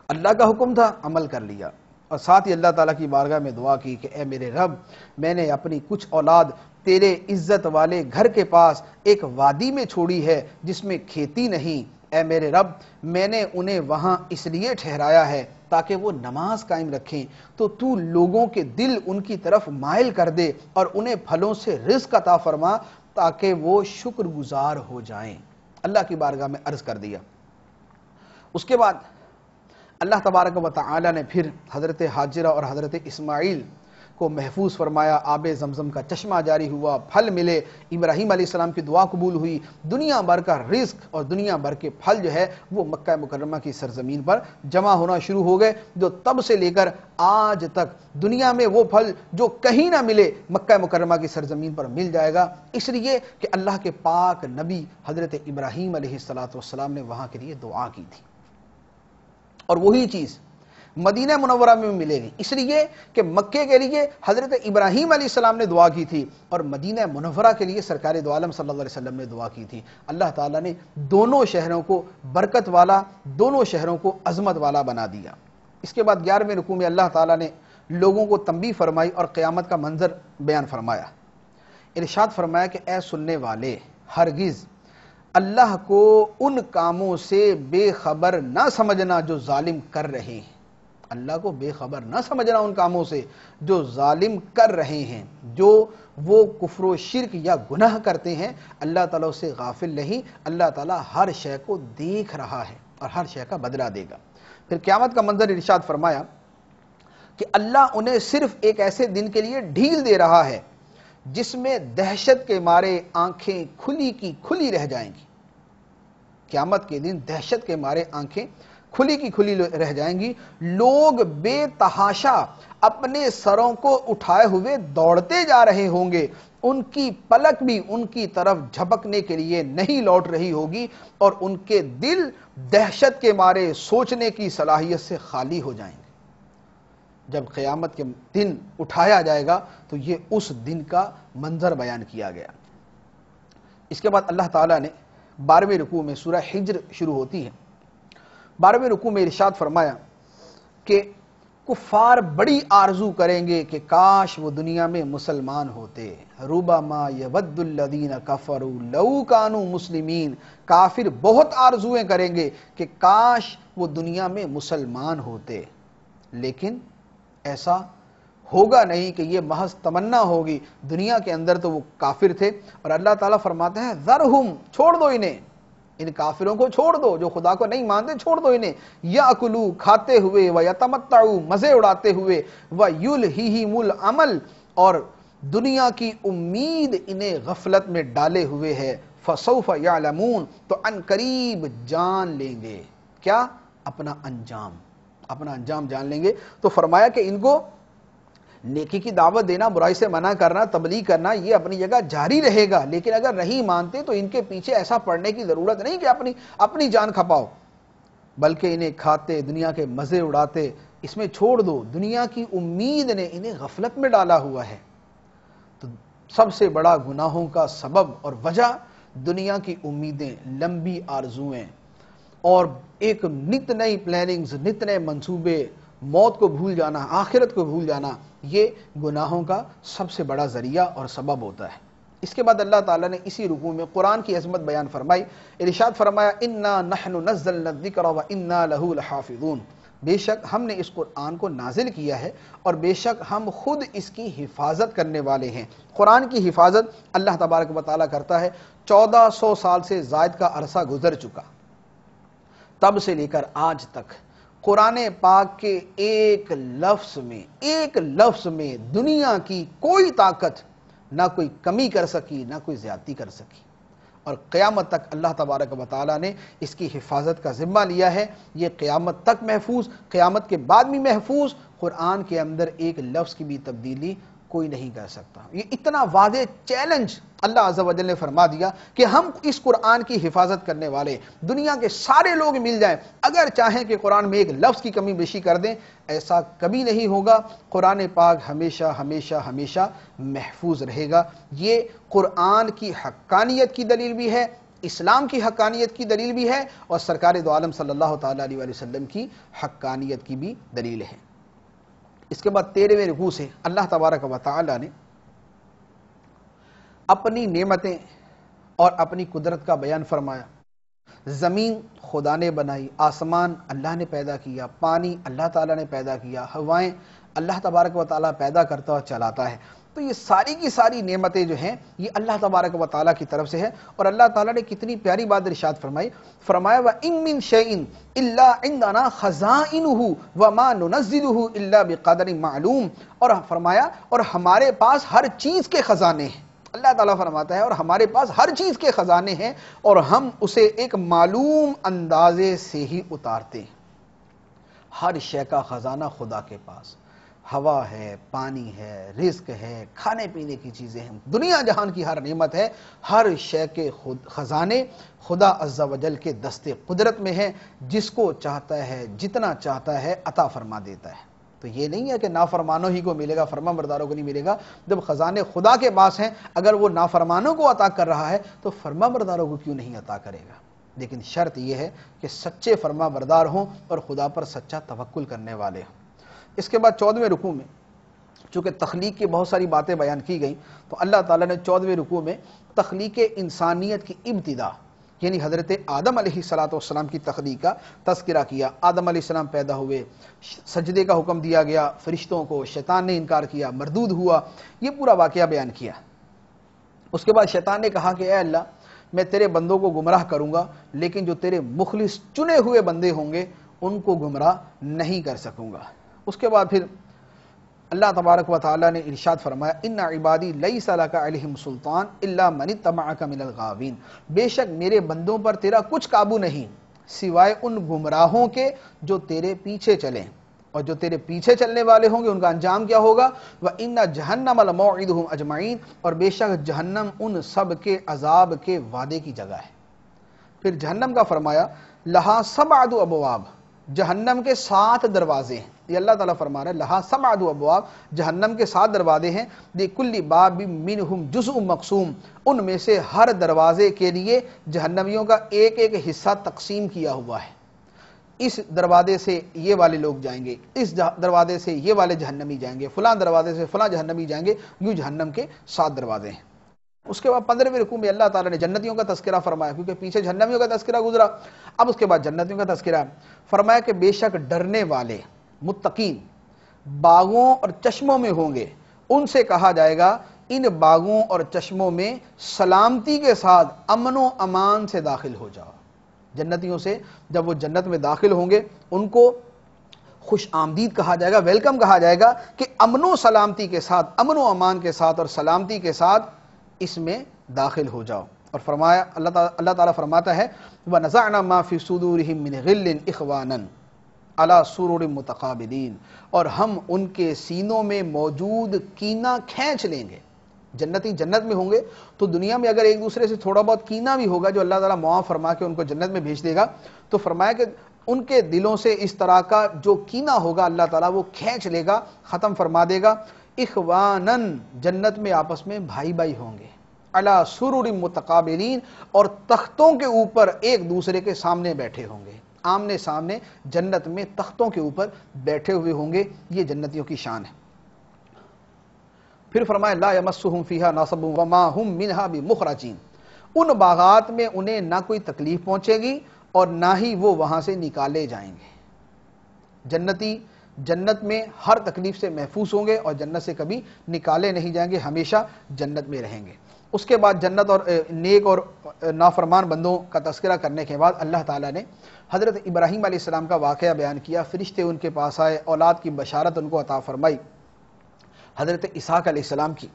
اللہ کا حکم تھا، عمل کر لیا، اور ساتھ ہی اللہ تعالیٰ کی بارگاہ میں دعا کی کہ اے میرے رب، میں نے اپنی کچھ اولاد تیرے عزت والے گھر کے پاس ایک وادی میں چھوڑی ہے جس میں کھیتی نہیں. اے میرے رب، میں نے انہیں وہاں اس لیے ٹھہرایا ہے تاکہ وہ نماز قائم رکھیں، تو تو لوگوں کے دل ان کی طرف مائل کر دے اور انہیں پھلوں سے رزق عطا فرما تاکہ وہ شکر گزار ہو جائیں. اللہ کی بارگاہ میں عرض کر دیا. اس کے بعد اللہ تبارک و تعالی نے پھر حضرت حاجرہ اور حضرت اسماعیل کو محفوظ فرمایا. آب زمزم کا چشمہ جاری ہوا، پھل ملے، ابراہیم علیہ السلام کی دعا قبول ہوئی. دنیا بھر کا رزق اور دنیا بھر کے پھل جو ہے وہ مکہ مکرمہ کی سرزمین پر جمع ہونا شروع ہو گئے، جو تب سے لے کر آج تک دنیا میں وہ پھل جو کہیں نہ ملے مکہ مکرمہ کی سرزمین پر مل جائے گا، اس لیے کہ اللہ کے پاک نبی حضرت ابراہیم علیہ السلام نے وہاں کے لیے دعا کی تھی. اور وہی چیز مدینہ منورہ میں ملے گی، اس لیے کہ مکے کے لیے حضرت ابراہیم علیہ السلام نے دعا کی تھی اور مدینہ منورہ کے لیے سرکار دو عالم صلی اللہ علیہ وسلم نے دعا کی تھی. اللہ تعالیٰ نے دونوں شہروں کو برکت والا، دونوں شہروں کو عظمت والا بنا دیا. اس کے بعد 11ویں رکوع میں اللہ تعالیٰ نے لوگوں کو تنبیہ فرمائی اور قیامت کا منظر بیان فرمایا. ارشاد فرمایا کہ اے سننے والے، ہرگز اللہ کو ان کاموں سے بے خبر نہ سمجھنا جو ظالم کر رہے ہیں. اللہ کو بے خبر نہ سمجھنا ان کاموں سے جو ظالم کر رہے ہیں، جو وہ کفر و شرک یا گناہ کرتے ہیں. اللہ تعالیٰ اسے غافل نہیں، اللہ تعالیٰ ہر شے کو دیکھ رہا ہے اور ہر شے کا بدلہ دے گا. پھر قیامت کا منظر ارشاد فرمایا کہ اللہ انہیں صرف ایک ایسے دن کے لیے ڈھیل دے رہا ہے جس میں دہشت کے مارے آنکھیں کھلی کی کھلی رہ جائیں گی. قیامت کے دن دہشت کے مارے آنکھیں کھلی کی کھلی رہ جائیں گی. لوگ بے تحاشا اپنے سروں کو اٹھائے ہوئے دوڑتے جا رہے ہوں گے، ان کی پلک بھی ان کی طرف جھپکنے کے لیے نہیں لوٹ رہی ہوگی، اور ان کے دل دہشت کے مارے سوچنے کی صلاحیت سے خالی ہو جائیں گے. جب قیامت کے دن اٹھایا جائے گا تو یہ اس دن کا منظر بیان کیا گیا. اس کے بعد اللہ تعالیٰ نے 12ویں رکوع میں سورہ حجر شروع ہوتی ہے. 12ویں رکوع میں ارشاد فرمایا کہ کفار بڑی آرزو کریں گے کہ کاش وہ دنیا میں مسلمان ہوتے. ربما یود الذین کفروا لو کانوا مسلمین. کافر بہت آرزویں کریں گے کہ کاش وہ دنیا میں مسلمان ہوتے، لیکن ایسا ہوگا نہیں کہ یہ محض تمنا ہوگی. دنیا کے اندر تو وہ کافر تھے، اور اللہ تعالیٰ فرماتے ہیں ذرہم، چھوڑ دو انہیں، ان کافروں کو چھوڑ دو جو خدا کو نہیں مانتے، چھوڑ دو انہیں. یاکلوا، کھاتے ہوئے، ویتمتعوا، مزے اڑاتے ہوئے، ویلہہم العمل، اور دنیا کی امید انہیں غفلت میں ڈالے ہوئے ہے. فسوف یعلمون، تو ان قریب جان لیں گے. کیا؟ اپنا انجام، اپنا انجام جان لیں گے. تو فرمایا کہ ان کو نیکی کی دعوت دینا، برائی سے منع کرنا، تبلیغ کرنا، یہ اپنی جگہ جاری رہے گا، لیکن اگر نہیں مانتے تو ان کے پیچھے ایسا پڑنے کی ضرورت نہیں کہ اپنی جان کھپاؤ، بلکہ انہیں کھاتے، دنیا کے مزے اڑاتے، اس میں چھوڑ دو. دنیا کی امید نے انہیں غفلت میں ڈالا ہوا ہے. تو سب سے بڑا گناہوں کا سبب اور وجہ دنیا کی امیدیں، لمبی آرزویں، اور ایک نت نئی پلاننگز، نت نئے منصوبے، موت کو بھول جانا، آخرت کو بھول جانا، یہ گناہوں کا سب سے بڑا ذریعہ اور سبب ہوتا ہے. اس کے بعد اللہ تعالیٰ نے اسی رکوع میں قرآن کی عظمت بیان فرمائی. ارشاد فرمایا انا نحن نزلنا الذکر وانا لہ لحافظون. بے شک ہم نے اس قرآن کو نازل کیا ہے اور بے شک ہم خود اس کی حفاظت کرنے والے ہیں. قرآن کی حفاظت اللہ تبارک و تعالیٰ کرتا ہے. 1400 سال سے زائد کا عرصہ گزر چکا، تب سے لے کر آج تک قرآن پاک کے ایک لفظ میں دنیا کی کوئی طاقت نہ کوئی کمی کر سکی، نہ کوئی زیادتی کر سکی، اور قیامت تک اللہ تبارک و تعالیٰ نے اس کی حفاظت کا ذمہ لیا ہے. یہ قیامت تک محفوظ، قیامت کے بعد بھی محفوظ. قرآن کے اندر ایک لفظ کی بھی تبدیلی کوئی نہیں کر سکتا. یہ اتنا واضح چیلنج اللہ عز و جل نے فرما دیا کہ ہم اس قرآن کی حفاظت کرنے والے، دنیا کے سارے لوگ مل جائیں، اگر چاہیں کہ قرآن میں ایک لفظ کی کمی بیشی کر دیں، ایسا کبھی نہیں ہوگا. قرآن پاک ہمیشہ ہمیشہ ہمیشہ محفوظ رہے گا. یہ قرآن کی حقانیت کی دلیل بھی ہے، اسلام کی حقانیت کی دلیل بھی ہے اور سرکار دو عالم صلی اللہ تعالی علیہ وآلہ وسلم کی حقانیت کی بھی دلیل ہے۔ اس کے بعد 13ویں رکوع سے اللہ تبارک و تعالی نے اپنی نعمتیں اور اپنی قدرت کا بیان فرمایا۔ زمین خدا نے بنائی، آسمان اللہ نے پیدا کیا، پانی اللہ تعالیٰ نے پیدا کیا، ہوائیں اللہ تبارک و تعالیٰ پیدا کرتا اور چلاتا ہے۔ تو یہ ساری کی ساری نعمتیں جو ہیں یہ اللہ تبارک و تعالیٰ کی طرف سے ہے، اور اللہ تعالیٰ نے کتنی پیاری بات ارشاد فرمائی، فرمایا وَإِن مِّن شَيْءٍ إِلَّا عِندَنَا خَزَائِنُهُ وَمَا نُنَزِّلُهُ إِلَّا بِقَدَرٍ معلوم، اور فرمایا اور ہمارے پاس ہر چیز کے خزانے ہیں۔ اللہ تعالیٰ فرماتا ہے اور ہمارے پاس ہر چیز کے خزانے ہیں اور ہم اسے ایک معلوم اندازے سے ہی اتارتے ہیں۔ ہر شے کا خزانہ خدا کے پاس، ہوا ہے، پانی ہے، رزق ہے، کھانے پینے کی چیزیں ہیں، دنیا جہان کی ہر نعمت ہے، ہر شے کے خزانے خدا عز و جل کے دستے قدرت میں ہے، جس کو چاہتا ہے جتنا چاہتا ہے عطا فرما دیتا ہے۔ تو یہ نہیں ہے کہ نافرمانوں ہی کو ملے گا، فرما برداروں کو نہیں ملے گا۔ جب خزانے خدا کے پاس ہیں، اگر وہ نافرمانوں کو عطا کر رہا ہے تو فرما برداروں کو کیوں نہیں عطا کرے گا؟ لیکن شرط یہ ہے کہ سچے فرما بردار ہوں اور خدا پر سچا توکل کرنے والے ہوں۔ اس کے بعد 14ویں رکوع میں چونکہ تخلیق کی بہت ساری باتیں بیان کی گئیں، تو اللہ تعالیٰ نے 14ویں رکوع میں تخلیق انسانیت کی ابتدا یعنی حضرت آدم علیہ السلام کی تخلیق کا تذکرہ کیا۔ آدم علیہ السلام پیدا ہوئے، سجدے کا حکم دیا گیا فرشتوں کو، شیطان نے انکار کیا، مردود ہوا، یہ پورا واقعہ بیان کیا۔ اس کے بعد شیطان نے کہا کہ اے اللہ میں تیرے بندوں کو گمراہ کروں گا، لیکن جو تیرے مخلص چنے ہوئے بندے ہوں گے ان کو گمراہ نہیں کر سکوں گا۔ اس کے بعد پھر اللہ تبارک و تعالیٰ نے ارشاد فرمایا ان عبادی لیس لک علیہم سلطان الا من اتبعک من الغاوین، بے شک میرے بندوں پر تیرا کچھ قابو نہیں سوائے ان گمراہوں کے جو تیرے پیچھے چلیں، اور جو تیرے پیچھے چلنے والے ہوں گے ان کا انجام کیا ہوگا؟ وَإِنَّ جَهَنَّمَ لَمَوْعِدُهُمْ أَجْمَعِينَ، اور بے شک جہنم ان سب کے عذاب کے وعدے کی جگہ ہے۔ پھر جہنم کا فرمایا لہا سبعۃ ابواب، جہنم کے 7 دروازے ہیں۔ یہ اللہ تعالیٰ فرما رہا ہے لہا سبعۃ ابواب، جہنم کے 7 دروازے ہیں، لِكُلِّ بَابٍ مِّنْهُمْ جُزْءٌ مقسوم، ان میں سے ہر دروازے کے لیے جہنمیوں کا ایک ایک حصہ تقسیم کیا ہوا ہے۔ اس دروازے سے یہ والے لوگ جائیں گے، اس دروازے سے یہ والے جہنمی جائیں گے، فلاں دروازے سے فلاں جہنمی جائیں گے، یوں جہنم کے 7 دروازے ہیں۔ اس کے بعد 15ویں رکوع میں اللہ تعالیٰ نے جنتیوں کا تذکرہ فرمایا، کیونکہ پیچھے جہنمیوں کا تذکرہ گزرا، اب اس کے بعد جنتیوں کا تذکرہ فرمایا کہ بے شک ڈرنے والے متقین باغوں اور چشموں میں ہوں گے، ان سے کہا جائے گا ان باغوں اور چشموں میں سلامتی کے ساتھ امن و امان سے داخل ہو جاؤ۔ جنتیوں سے جب وہ جنت میں داخل ہوں گے ان کو خوش آمدید کہا جائے گا، ویلکم کہا جائے گا کہ امن و سلامتی کے ساتھ، امن و امان کے ساتھ اور سلامتی کے ساتھ اس میں داخل ہو جاؤ۔ اور فرمایا اللہ تعالیٰ فرماتا ہے وَنَزَعْنَا مَا فِي صُدُورِهِم مِّنْ غِلٍّ إِخْوَانًا عَلَى سُرُرٍ مُتَقَابِلِينَ، اور ہم ان کے سینوں میں موجود کینہ کھینچ لیں گے۔ جنتی جنت میں ہوں گے تو دنیا میں اگر ایک دوسرے سے تھوڑا بہت کینہ بھی ہوگا جو اللہ تعالیٰ معاف فرما کے ان کو جنت میں بھیج دے گا، تو فرمایا کہ ان کے دلوں سے اس طرح کا جو کینہ ہوگا اللہ تعالیٰ وہ کھینچ لے گا، ختم فرما دے گا۔ اخوانن، جنت میں آپس میں بھائی بھائی ہوں گے، علی سرر متقابلین، اور تختوں کے اوپر ایک دوسرے کے سامنے بیٹھے ہوں گے، آمنے سامنے جنت میں تختوں کے اوپر بیٹھے ہوئے ہوں گے۔ یہ جنتیوں کی شان ہے۔ پھر فرمایا لا یمسہم فیہا نصب وما ہم منہا بمخرجین، ان باغات میں انہیں نہ کوئی تکلیف پہنچے گی اور نہ ہی وہ وہاں سے نکالے جائیں گے۔ جنتی جنت میں ہر تکلیف سے محفوظ ہوں گے اور جنت سے کبھی نکالے نہیں جائیں گے، ہمیشہ جنت میں رہیں گے۔ اس کے بعد جنت اور نیک اور نافرمان بندوں کا تذکرہ کرنے کے بعد اللہ تعالیٰ نے حضرت ابراہیم علیہ السلام کا واقعہ بیان کیا، فرشتے ان کے پاس آئے، اولاد کی بشارت ان کو عطا فرمائی حضرت اسحاق علیہ السلام کی۔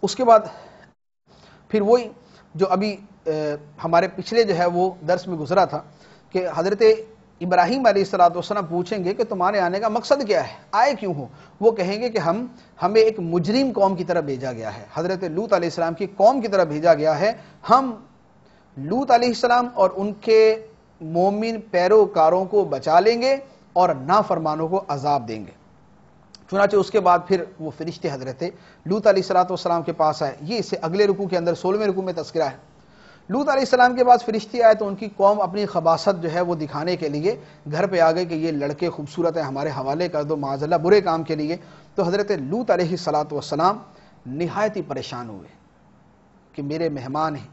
اس کے بعد پھر وہی جو ابھی ہمارے پچھلے جو ہے وہ درس میں گزرا تھا کہ حضرت ابراہیم علیہ السلام پوچھیں گے کہ تمہارے آنے کا مقصد کیا ہے، آئے کیوں ہو؟ وہ کہیں گے کہ ہمیں ایک مجرم قوم کی طرف بھیجا گیا ہے، حضرت لوط علیہ السلام کی قوم کی طرف بھیجا گیا ہے، ہم لوط علیہ السلام اور ان کے مومن پیروکاروں کو بچا لیں گے اور نافرمانوں کو عذاب دیں گے۔ چنانچہ اس کے بعد پھر وہ فرشتے حضرت لوط علیہ السلام کے پاس آئے، یہ اس سے اگلے رکوع کے اندر 16ویں رکوع میں تذکرہ ہے لوط علیہ السلام کے پاس فرشتے آئے تو ان کی قوم اپنی خباثت جو ہے وہ دکھانے کے لیے گھر پہ آ گئے کہ یہ لڑکے خوبصورت ہیں، ہمارے حوالے کر دو معاذ اللہ برے کام کے لیے۔ تو حضرت لوط علیہ السلام نہایت ہی پریشان ہوئے کہ میرے مہمان ہیں،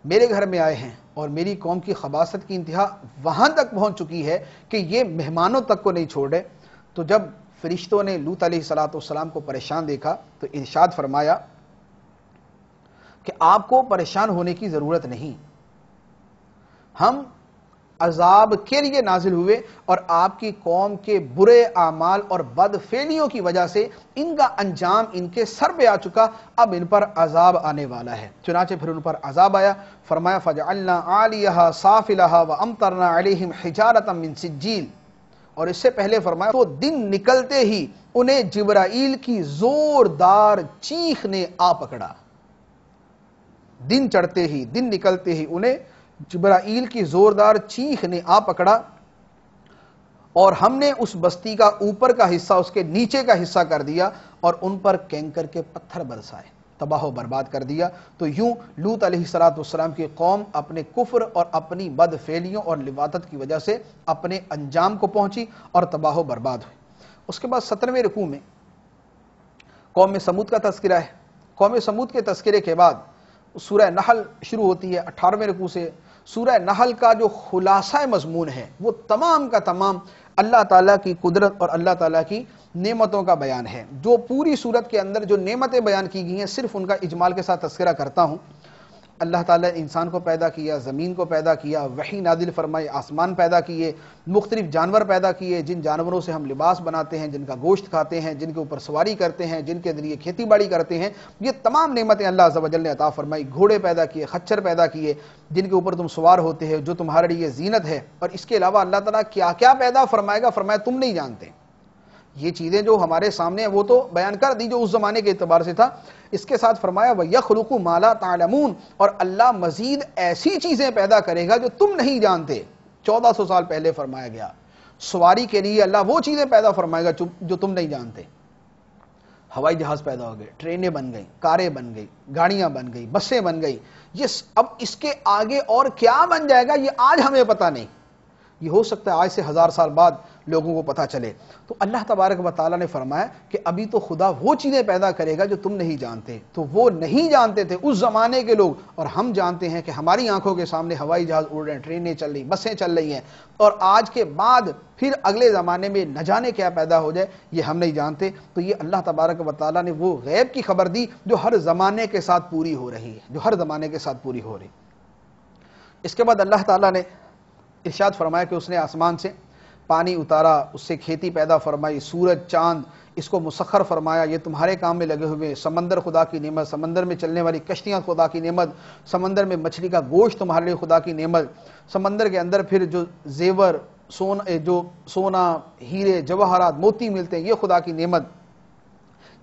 میرے گھر میں آئے ہیں، اور میری قوم کی خباثت کی انتہا وہاں تک پہنچ چکی ہے کہ یہ مہمانوں تک کو نہیں چھوڑے۔ تو جب فرشتوں نے لوط علیہ السلام کو پریشان دیکھا تو ارشاد فرمایا کہ آپ کو پریشان ہونے کی ضرورت نہیں، ہم عذاب کے لیے نازل ہوئے اور آپ کی قوم کے برے اعمال اور بد فعلیوں کی وجہ سے ان کا انجام ان کے سر پہ آ چکا، اب ان پر عذاب آنے والا ہے۔ چنانچہ پھر ان پر عذاب آیا، فرمایا فَجَعَلْنَا عَالِيَهَا سَافِلَهَا وَأَمْطَرْنَا عَلَيْهِمْ حِجَارَةً مِّن سِجِّيلٍ، اور اس سے پہلے فرمایا تو دن نکلتے ہی انہیں جبرائیل کی زوردار چیخ نے آ پکڑا، دن چڑھتے ہی دن نکلتے ہی انہیں جبرائیل کی زوردار چیخ نے آ پکڑا، اور ہم نے اس بستی کا اوپر کا حصہ اس کے نیچے کا حصہ کر دیا اور ان پر کینکر کے پتھر برسائے، تباہ و برباد کر دیا۔ تو یوں لوط علیہ السلام کی قوم اپنے کفر اور اپنی بد فعلیوں اور لواطت کی وجہ سے اپنے انجام کو پہنچی اور تباہ و برباد ہوئی۔ اس کے بعد 17ویں رکوع میں قوم سمود کا تذکرہ ہے۔ قوم سمود کے تذکرے کے بعد سورہ نحل شروع ہوتی ہے 18ویں رکوع سے۔ سورہ نحل کا جو خلاصہ مضمون ہے وہ تمام کا تمام اللہ تعالیٰ کی قدرت اور اللہ تعالیٰ کی نعمتوں کا بیان ہے۔ جو پوری صورت کے اندر جو نعمتیں بیان کی گئی ہیں صرف ان کا اجمال کے ساتھ تذکرہ کرتا ہوں۔ اللہ تعالیٰ نے انسان کو پیدا کیا، زمین کو پیدا کیا، وحی نازل فرمائی، آسمان پیدا کیے، مختلف جانور پیدا کیے، جن جانوروں سے ہم لباس بناتے ہیں، جن کا گوشت کھاتے ہیں، جن کے اوپر سواری کرتے ہیں، جن کے ذریعے کھیتی باڑی کرتے ہیں، یہ تمام نعمتیں اللہ عز و جل نے عطا فرمائی۔ گھوڑے پیدا کیے، خچر پیدا کیے جن کے اوپر تم سوار ہوتے ہیں، جو تمہارے لیے زینت ہے، اور اس کے علاوہ اللہ تعالیٰ کیا کیا پیدا فرمائے گا، فرمایا تم نہیں جانتے۔ یہ چیزیں جو ہمارے سامنے ہیں وہ تو بیان کر دی جو اس زمانے کے اعتبار سے تھا، اس کے ساتھ فرمایا وَيَخْلُقُ مَا لَا تَعْلَمُونَ، اور اللہ مزید ایسی چیزیں پیدا کرے گا جو تم نہیں جانتے۔ 1400 سال پہلے فرمایا گیا سواری کے لیے اللہ وہ چیزیں پیدا فرمائے گا جو تم نہیں جانتے۔ ہوائی جہاز پیدا ہو گئے، ٹرینیں بن گئی، کاریں بن گئی، گاڑیاں بن گئی، بسیں بن گئی، اب اس کے آگے اور کیا بن جائے گا یہ آج ہمیں پتہ نہیں، یہ ہو سکتا ہے آج سے 1000 سال بعد لوگوں کو پتہ چلے۔ تو اللہ تبارک و تعالیٰ نے فرمایا کہ ابھی تو خدا وہ چیزیں پیدا کرے گا جو تم نہیں جانتے۔ تو وہ نہیں جانتے تھے اس زمانے کے لوگ، اور ہم جانتے ہیں کہ ہماری آنکھوں کے سامنے ہوائی جہاز اڑ رہے ہیں، ٹرینیں چل رہی، بسیں چل رہی ہیں، اور آج کے بعد پھر اگلے زمانے میں نہ جانے کیا پیدا ہو جائے یہ ہم نہیں جانتے۔ تو یہ اللہ تبارک و تعالیٰ نے وہ غیب کی خبر دی جو ہر زمانے کے ساتھ پوری ہو رہی ہے، جو ہر زمانے کے ساتھ پوری ہو رہی۔ اس کے بعد اللہ تعالیٰ نے ارشاد فرمایا کہ اس نے آسمان سے پانی اتارا، اس سے کھیتی پیدا فرمائی، سورج چاند اس کو مسخر فرمایا، یہ تمہارے کام میں لگے ہوئے، سمندر خدا کی نعمت، سمندر میں چلنے والی کشتیاں خدا کی نعمت، سمندر میں مچھلی کا گوشت تمہارے لیے خدا کی نعمت، سمندر کے اندر پھر جو زیور سونا ہیرے جواہرات موتی ملتے ہیں یہ خدا کی نعمت۔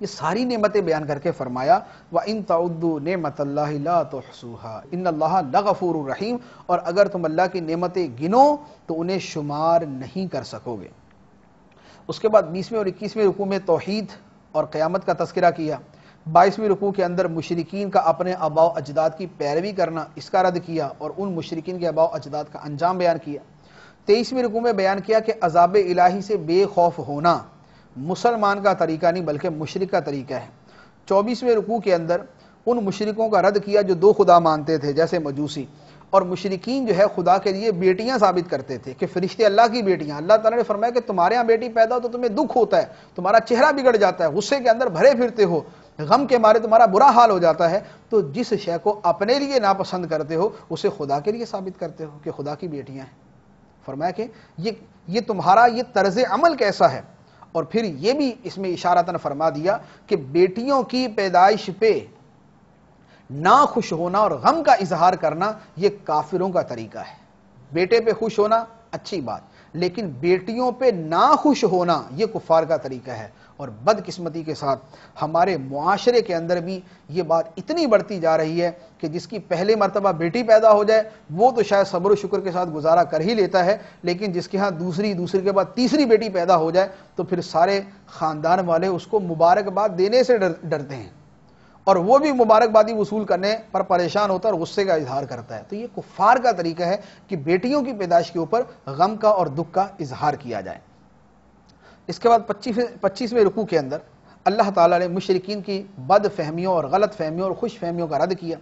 یہ ساری نعمتیں بیان کر کے فرمایا وَإِن تَعُدُّوا نِعْمَةَ اللَّهِ لَا تُحْصُوهَا إِنَّ اللَّهَ لَغَفُورٌ رَحِيمٌ، اور اگر تم اللہ کی نعمتیں گنو تو انہیں شمار نہیں کر سکو گے۔ اس کے بعد 20ویں اور 21ویں رکوع میں توحید اور قیامت کا تذکرہ کیا۔ 22ویں رکوع کے اندر مشرکین کا اپنے آباء و اجداد کی پیروی کرنا اس کا رد کیا اور ان مشرکین کے آباء و اجداد کا انجام بیان کیا۔ 23ویں رکوع میں بیان کیا کہ عذاب الہی سے بے خوف ہونا مسلمان کا طریقہ نہیں بلکہ مشرک کا طریقہ ہے۔ 24ویں رکوع کے اندر ان مشرکوں کا رد کیا جو دو خدا مانتے تھے جیسے مجوسی، اور مشرکین جو ہے خدا کے لیے بیٹیاں ثابت کرتے تھے کہ فرشتے اللہ کی بیٹیاں۔ اللہ تعالیٰ نے فرمایا کہ تمہارے ہاں بیٹی پیدا ہو تو تمہیں دکھ ہوتا ہے، تمہارا چہرہ بگڑ جاتا ہے، غصے کے اندر بھرے پھرتے ہو، غم کے مارے تمہارا برا حال ہو جاتا ہے، تو جس شے کو اپنے لیے ناپسند کرتے ہو اسے خدا کے لیے ثابت کرتے ہو کہ خدا کی بیٹیاں ہیں۔ فرمایا کہ یہ تمہارا یہ طرز عمل کیسا ہے، اور پھر یہ بھی اس میں اشارتاً فرما دیا کہ بیٹیوں کی پیدائش پہ ناخوش ہونا اور غم کا اظہار کرنا یہ کافروں کا طریقہ ہے۔ بیٹے پہ خوش ہونا اچھی بات، لیکن بیٹیوں پہ ناخوش ہونا یہ کفار کا طریقہ ہے۔ اور بدقسمتی کے ساتھ ہمارے معاشرے کے اندر بھی یہ بات اتنی بڑھتی جا رہی ہے کہ جس کی پہلے مرتبہ بیٹی پیدا ہو جائے وہ تو شاید صبر و شکر کے ساتھ گزارا کر ہی لیتا ہے، لیکن جس کے ہاں دوسری کے بعد تیسری بیٹی پیدا ہو جائے تو پھر سارے خاندان والے اس کو مبارکباد دینے سے ڈرتے ہیں، اور وہ بھی مبارکبادی وصول کرنے پر پریشان ہوتا ہے اور غصے کا اظہار کرتا ہے۔ تو یہ کفار کا طریقہ ہے کہ بیٹیوں کی پیدائش کے اوپر غم کا اور دکھ کا اظہار کیا جائے۔ اس کے بعد 25ویں رکوع کے اندر اللہ تعالیٰ نے مشرکین کی بد فہمیوں اور غلط فہمیوں اور خوش فہمیوں کا رد کیا۔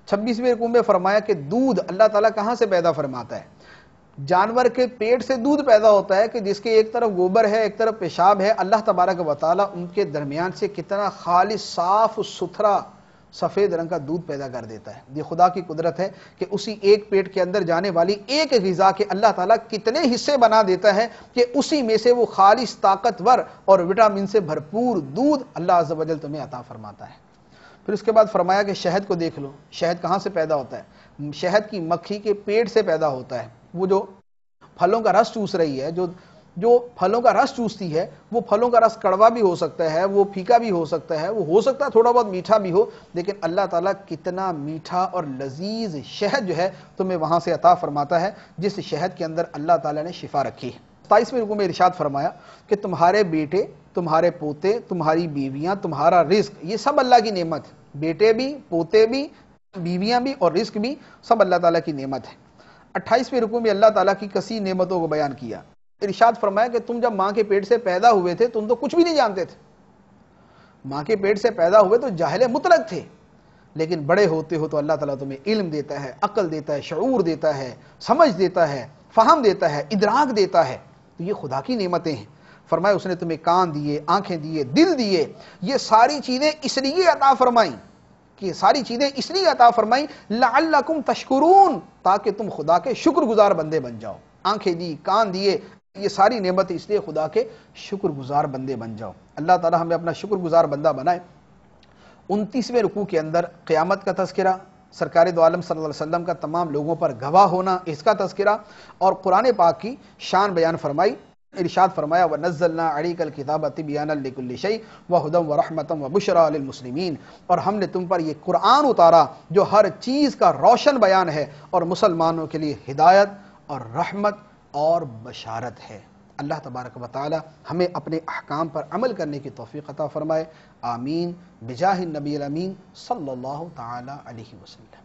26ویں رکوع میں فرمایا کہ دودھ اللہ تعالیٰ کہاں سے پیدا فرماتا ہے؟ جانور کے پیٹ سے دودھ پیدا ہوتا ہے کہ جس کے ایک طرف گوبر ہے ایک طرف پیشاب ہے، اللہ تبارک و تعالیٰ ان کے درمیان سے کتنا خالص صاف ستھرا سفید رنگ کا دودھ پیدا کر دیتا ہے۔ یہ خدا کی قدرت ہے کہ اسی ایک پیٹ کے اندر جانے والی ایک غذا کے اللہ تعالیٰ کتنے حصے بنا دیتا ہے کہ اسی میں سے وہ خالص طاقتور اور وٹامن سے بھرپور دودھ اللہ عز و جل تمہیں عطا فرماتا ہے۔ پھر اس کے بعد فرمایا کہ شہد کو دیکھ لو، شہد کہاں سے پیدا ہوتا ہے؟ شہد کی مکھی کے پیٹ سے پیدا ہوتا ہے۔ وہ جو پھلوں کا رس چوس رہی ہے، جو پھلوں کا رس چوستی ہے، وہ پھلوں کا رس کڑوا بھی ہو سکتا ہے، وہ پھیکا بھی ہو سکتا ہے، وہ ہو سکتا ہے تھوڑا بہت میٹھا بھی ہو، لیکن اللہ تعالیٰ کتنا میٹھا اور لذیذ شہد جو ہے تمہیں وہاں سے عطا فرماتا ہے، جس شہد کے اندر اللہ تعالیٰ نے شفا رکھی ہے۔ 27ویں رکوع میں ارشاد فرمایا کہ تمہارے بیٹے، تمہارے پوتے، تمہاری بیویاں، تمہارا رزق، یہ سب اللہ کی نعمت ہے۔ بیٹے بھی، پوتے بھی، بیویاں بھی اور رزق بھی سب اللہ تعالیٰ کی نعمت ہے۔ 28ویں رکوع میں اللہ تعالیٰ کی کثیر نعمتوں کو بیان کیا۔ ارشاد فرمایا کہ تم جب ماں کے پیٹ سے پیدا ہوئے تھے تم تو کچھ بھی نہیں جانتے تھے، ماں کے پیٹ سے پیدا ہوئے تو جاہل مطلق تھے، لیکن بڑے ہوتے ہو تو اللہ تعالیٰ تمہیں علم دیتا ہے، عقل دیتا ہے، شعور دیتا ہے، سمجھ دیتا ہے، فہم دیتا ہے، ادراک دیتا ہے۔ تو یہ خدا کی نعمتیں ہیں۔ فرمایا اس نے تمہیں کان دیے، آنکھیں دیے، دل دیے، یہ ساری چیزیں اس لیے عطا فرمائیں کہ ساری چیزیں اس لیے عطا فرمائیں لعلکم تشکرون، تاکہ تم خدا کے شکر گزار بندے بن جاؤ۔ آنکھیں دی، کان دیے، یہ ساری نعمت اس لیے خدا کے شکر گزار بندے بن جاؤ۔ اللہ تعالی ہمیں اپنا شکر گزار بندہ بنائے۔ 29ویں رکوع کے اندر قیامت کا تذکرہ، سرکار دو عالم صلی اللہ علیہ وسلم کا تمام لوگوں پر گواہ ہونا، اس کا تذکرہ، اور قرآن پاک کی شان بیان فرمائی۔ ارشاد فرمایا وَنَزَّلْنَا عَلَيْكَ الْكِتَابَ تِبْيَانًا لِكُلِّ شَيْءٍ وَهُدًى وَرَحْمَةً وَبُشْرَىٰ لِلْمُسْلِمِينَ، اور ہم نے تم پر یہ قرآن اتارا جو ہر چیز کا روشن بیان ہے اور مسلمانوں کے لیے ہدایت اور رحمت اور بشارت ہے۔ اللہ تبارک و تعالی ہمیں اپنے احکام پر عمل کرنے کی توفیق عطا فرمائے، آمین، بجاہ النبی الامین صلی اللہ تعالی علیہ وسلم۔